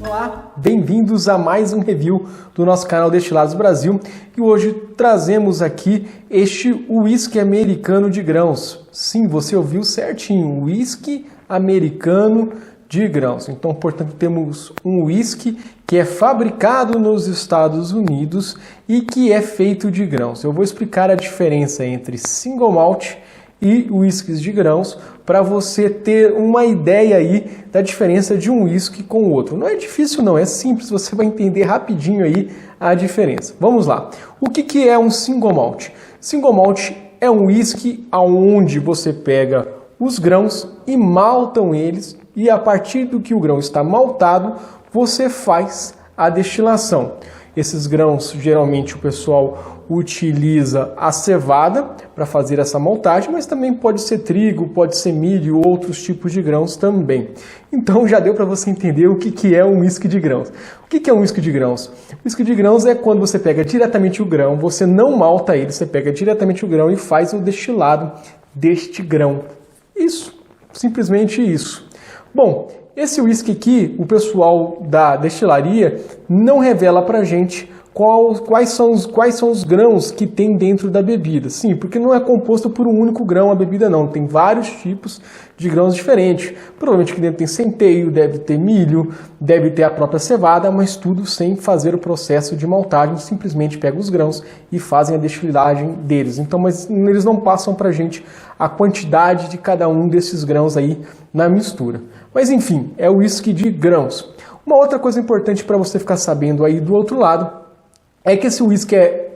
Olá, bem-vindos a mais um review do nosso canal Destilados Brasil e hoje trazemos aqui este uísque americano de grãos. Sim, você ouviu certinho, uísque americano de grãos. Então, portanto, temos um uísque que é fabricado nos Estados Unidos e que é feito de grãos. Eu vou explicar a diferença entre single malt e uísques de grãos para você ter uma ideia aí da diferença de um uísque com o outro. Não é difícil não, é simples, você vai entender rapidinho aí a diferença. Vamos lá. O que é um single malt? Single malt é um uísque onde você pega os grãos e maltam eles e a partir do que o grão está maltado, você faz a destilação. Esses grãos, geralmente o pessoal utiliza a cevada para fazer essa maltagem, mas também pode ser trigo, pode ser milho, outros tipos de grãos também. Então já deu para você entender o que é um uísque de grãos. O que é um uísque de grãos? O uísque de grãos é quando você pega diretamente o grão, você não malta ele, você pega diretamente o grão e faz o destilado deste grão. Isso, simplesmente isso. Bom, esse uísque aqui, o pessoal da destilaria não revela pra gente quais são os grãos que tem dentro da bebida. Sim, porque não é composto por um único grão a bebida não, tem vários tipos de grãos diferentes. Provavelmente aqui dentro tem centeio, deve ter milho, deve ter a própria cevada, mas tudo sem fazer o processo de maltagem, simplesmente pegam os grãos e fazem a destilagem deles. Então, mas eles não passam pra gente a quantidade de cada um desses grãos aí na mistura. Mas enfim, é o uísque de grãos. Uma outra coisa importante para você ficar sabendo aí do outro lado é que esse uísque é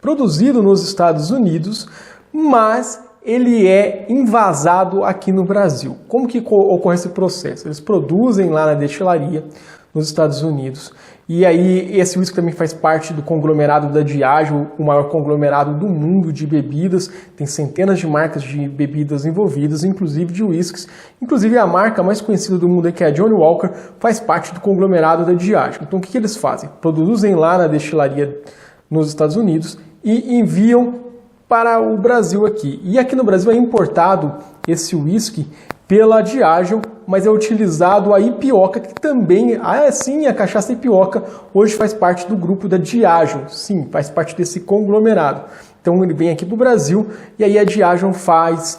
produzido nos Estados Unidos, mas ele é envasado aqui no Brasil. Como que ocorre esse processo? Eles produzem lá na destilaria nos Estados Unidos e aí esse uísque também faz parte do conglomerado da Diageo, o maior conglomerado do mundo de bebidas, tem centenas de marcas de bebidas envolvidas, inclusive de uísques. Inclusive a marca mais conhecida do mundo, que é a Johnnie Walker, faz parte do conglomerado da Diageo. Então o que eles fazem? Produzem lá na destilaria nos Estados Unidos e enviam para o Brasil aqui. E aqui no Brasil é importado esse uísque pela Diageo, mas é utilizado a Ipioca, que também, sim, a cachaça Ipioca hoje faz parte do grupo da Diageo, sim, faz parte desse conglomerado. Então ele vem aqui para o Brasil e aí a Diageo faz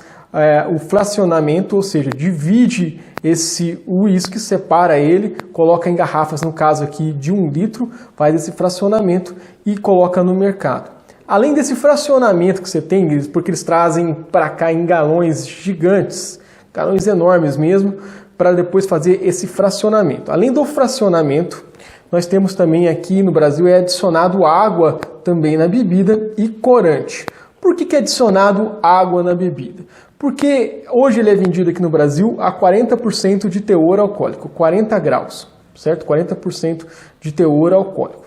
o fracionamento, ou seja, divide esse uísque, separa ele, coloca em garrafas, no caso aqui de 1 litro, faz esse fracionamento e coloca no mercado. Além desse fracionamento que você tem, porque eles trazem para cá em galões gigantes, galões enormes mesmo, para depois fazer esse fracionamento. Além do fracionamento, nós temos também aqui no Brasil adicionado água também na bebida e corante. Por que é adicionado água na bebida? Porque hoje ele é vendido aqui no Brasil a 40% de teor alcoólico, 40 graus, certo? 40% de teor alcoólico.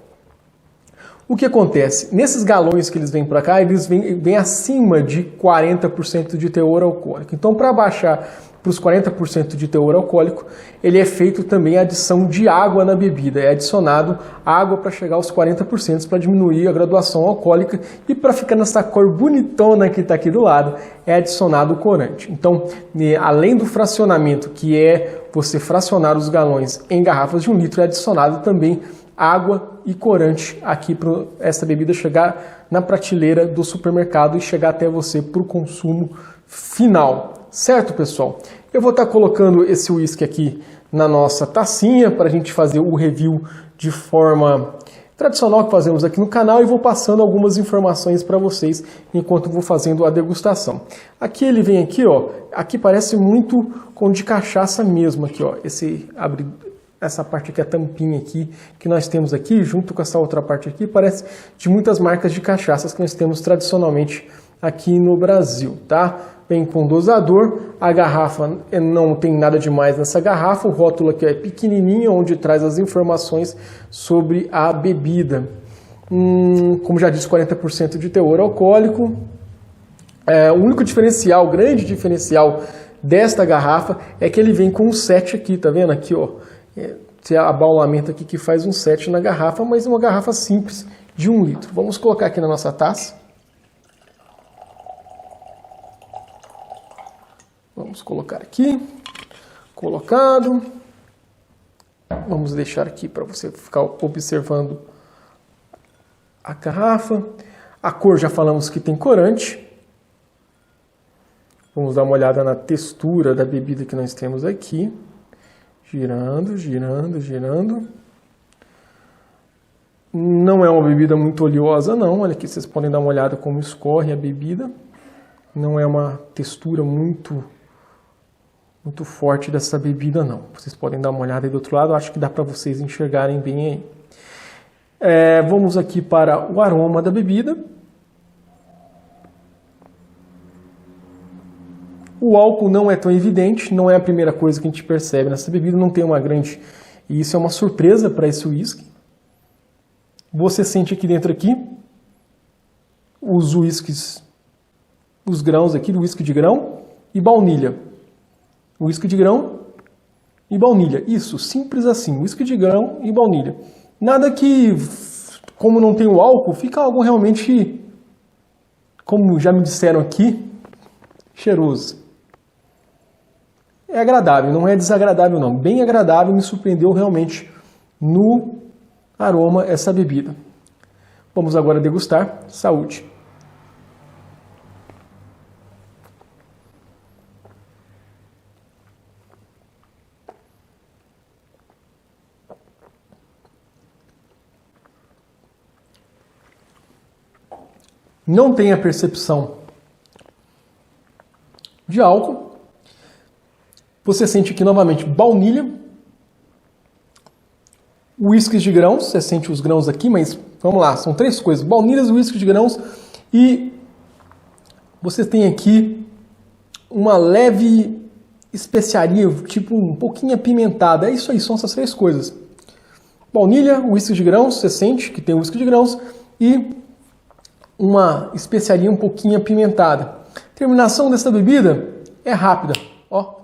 O que acontece? Nesses galões que eles vêm para cá, eles vêm acima de 40% de teor alcoólico. Então, para baixar para os 40% de teor alcoólico, ele é feito também a adição de água na bebida. É adicionado água para chegar aos 40% para diminuir a graduação alcoólica e para ficar nessa cor bonitona que está aqui do lado, é adicionado o corante. Então, além do fracionamento, que é você fracionar os galões em garrafas de 1 litro, é adicionado também água e corante aqui para essa bebida chegar na prateleira do supermercado e chegar até você para o consumo final. Certo, pessoal? Eu vou estar colocando esse uísque aqui na nossa tacinha para a gente fazer o review de forma tradicional que fazemos aqui no canal e vou passando algumas informações para vocês enquanto vou fazendo a degustação. Aqui ele vem aqui, ó, aqui parece muito com de cachaça mesmo aqui, ó, essa parte aqui, a tampinha aqui, que nós temos aqui, junto com essa outra parte aqui, parece de muitas marcas de cachaças que nós temos tradicionalmente aqui no Brasil, tá? Vem com dosador, a garrafa não tem nada demais nessa garrafa, o rótulo aqui é pequenininho, onde traz as informações sobre a bebida. Como já disse, 40% de teor alcoólico. O único diferencial, o grande diferencial desta garrafa é que ele vem com um set aqui, tá vendo? Aqui, ó. Tem abaulamento aqui que faz um set na garrafa, mas é uma garrafa simples de 1 litro. Vamos colocar aqui na nossa taça. Vamos colocar aqui, colocado. Vamos deixar aqui para você ficar observando a garrafa. A cor já falamos que tem corante. Vamos dar uma olhada na textura da bebida que nós temos aqui. Girando, girando, girando. Não é uma bebida muito oleosa não. Olha aqui, vocês podem dar uma olhada como escorre a bebida. Não é uma textura muito forte dessa bebida não. Vocês podem dar uma olhada aí do outro lado. Acho que dá para vocês enxergarem bem aí. Vamos aqui para o aroma da bebida. O álcool não é tão evidente, não é a primeira coisa que a gente percebe nessa bebida, não tem uma grande... E isso é uma surpresa para esse whisky. Você sente aqui dentro aqui os whiskies, os grãos aqui do whisky de grão e baunilha. Whisky de grão e baunilha. Isso, simples assim, whisky de grão e baunilha. Nada que, como não tem o álcool, fica algo realmente, como já me disseram aqui, cheiroso. É agradável, não é desagradável não, bem agradável, me surpreendeu realmente no aroma essa bebida. Vamos agora degustar. Saúde! Não tem a percepção de álcool. Você sente aqui novamente baunilha, whiskies de grãos, você sente os grãos aqui, mas vamos lá, são três coisas, baunilhas, whiskies de grãos e você tem aqui uma leve especiaria, tipo um pouquinho apimentada, é isso aí, são essas três coisas. Baunilha, whisky de grãos, você sente que tem whisky de grãos e uma especiaria um pouquinho apimentada. Terminação dessa bebida é rápida, ó.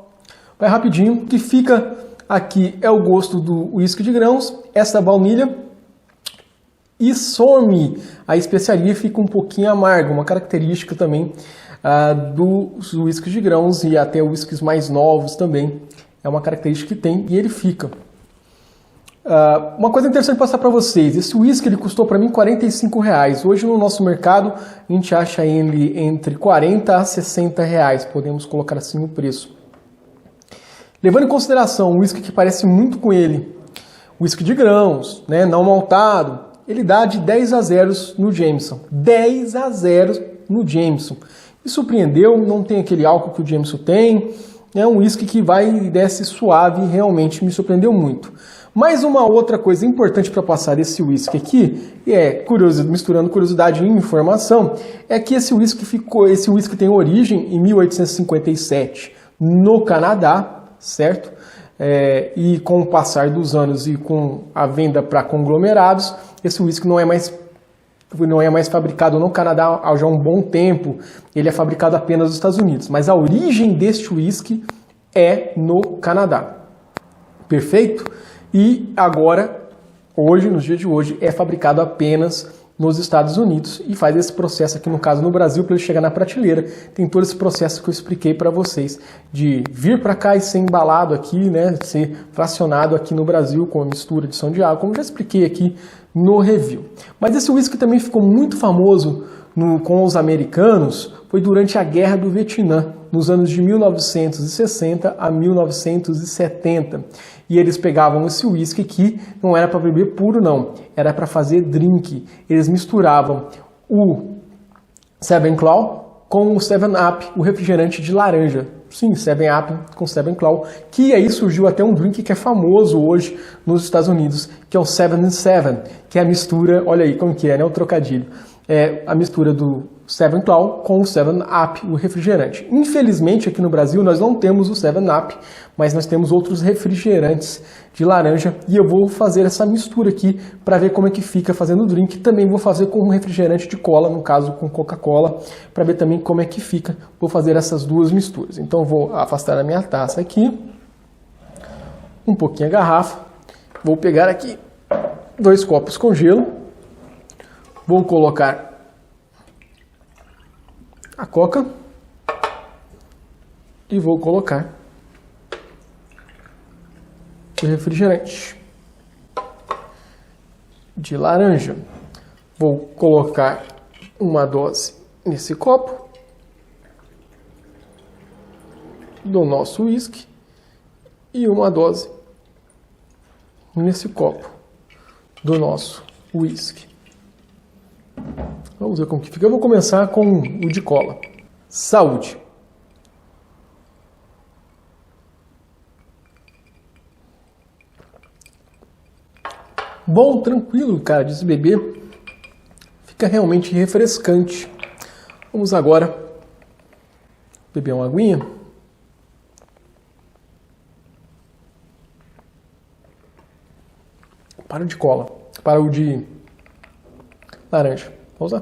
Vai rapidinho, o que fica aqui é o gosto do whisky de grãos, essa baunilha, e some a especiaria, fica um pouquinho amargo, uma característica também dos whiskies de grãos e até whiskies mais novos também, é uma característica que tem e ele fica. Uma coisa interessante passar para vocês, esse whisky ele custou para mim R$45, hoje no nosso mercado a gente acha ele entre R$40 a R$60, podemos colocar assim o preço. Levando em consideração o whisky que parece muito com ele, whisky de grãos, né, não maltado, ele dá de 10-0 no Jameson. 10-0 no Jameson. Me surpreendeu, não tem aquele álcool que o Jameson tem, é um whisky que vai e desce suave, realmente me surpreendeu muito. Mais uma outra coisa importante para passar esse whisky aqui, e misturando curiosidade e informação, é que esse whisky tem origem em 1857 no Canadá, certo? E com o passar dos anos e com a venda para conglomerados, esse whisky não é mais fabricado no Canadá há já um bom tempo, ele é fabricado apenas nos Estados Unidos, mas a origem deste whisky é no Canadá. Perfeito? E agora, hoje, nos dias de hoje, é fabricado apenas nos Estados Unidos e faz esse processo aqui, no caso no Brasil, para ele chegar na prateleira. Tem todo esse processo que eu expliquei para vocês, de vir para cá e ser embalado aqui, né, ser fracionado aqui no Brasil com a mistura de de água, como já expliquei aqui no review. Mas esse whisky também ficou muito famoso com os americanos, foi durante a Guerra do Vietnã, nos anos de 1960 a 1970. E eles pegavam esse whisky aqui, não era para beber puro não, era para fazer drink. Eles misturavam o Seven Claw com o 7-Up, o refrigerante de laranja. Sim, 7-Up com 7 Claw, que aí surgiu até um drink que é famoso hoje nos Estados Unidos, que é o 7-7, que é a mistura, olha aí como que é, né, o trocadilho. É a mistura do 7 Claw com o 7-Up, o refrigerante. Infelizmente aqui no Brasil nós não temos o 7-Up, mas nós temos outros refrigerantes de laranja e eu vou fazer essa mistura aqui para ver como é que fica fazendo o drink. Também vou fazer com um refrigerante de cola, no caso com Coca-Cola, para ver também como é que fica. Vou fazer essas duas misturas. Então vou afastar a minha taça aqui, um pouquinho a garrafa, vou pegar aqui 2 copos com gelo. Vou colocar a coca e vou colocar o refrigerante de laranja. Vou colocar uma dose nesse copo do nosso whisky e uma dose nesse copo do nosso whisky. Vamos ver como que fica. Eu vou começar com o de cola. Saúde! Bom, tranquilo, cara, de se beber. Fica realmente refrescante. Vamos agora beber uma aguinha. Para o de cola, para o de laranja. Vamos lá.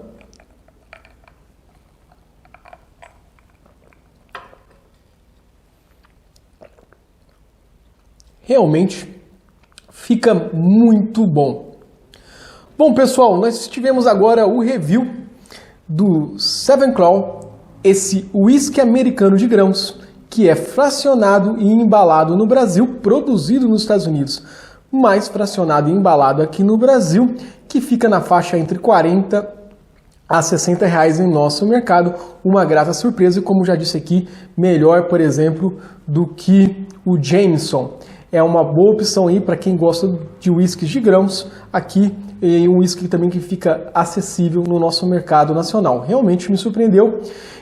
Realmente fica muito bom. Bom, pessoal, nós tivemos agora o review do Seven Claw, esse whisky americano de grãos, que é fracionado e embalado no Brasil, produzido nos Estados Unidos, mas fracionado e embalado aqui no Brasil, que fica na faixa entre 40 a 60 reais em nosso mercado. Uma grata surpresa e, como já disse aqui, melhor, por exemplo, do que o Jameson. É uma boa opção aí para quem gosta de whiskies de grãos aqui, e um whisky também que fica acessível no nosso mercado nacional. Realmente me surpreendeu.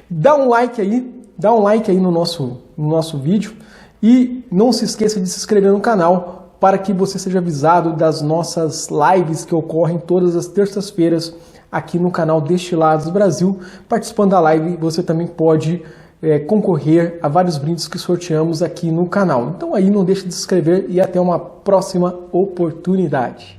Dá um like aí no nosso vídeo e não se esqueça de se inscrever no canal para que você seja avisado das nossas lives que ocorrem todas as terças-feiras aqui no canal Destilados Brasil. Participando da live, você também pode concorrer a vários brindes que sorteamos aqui no canal. Então aí não deixe de se inscrever e até uma próxima oportunidade.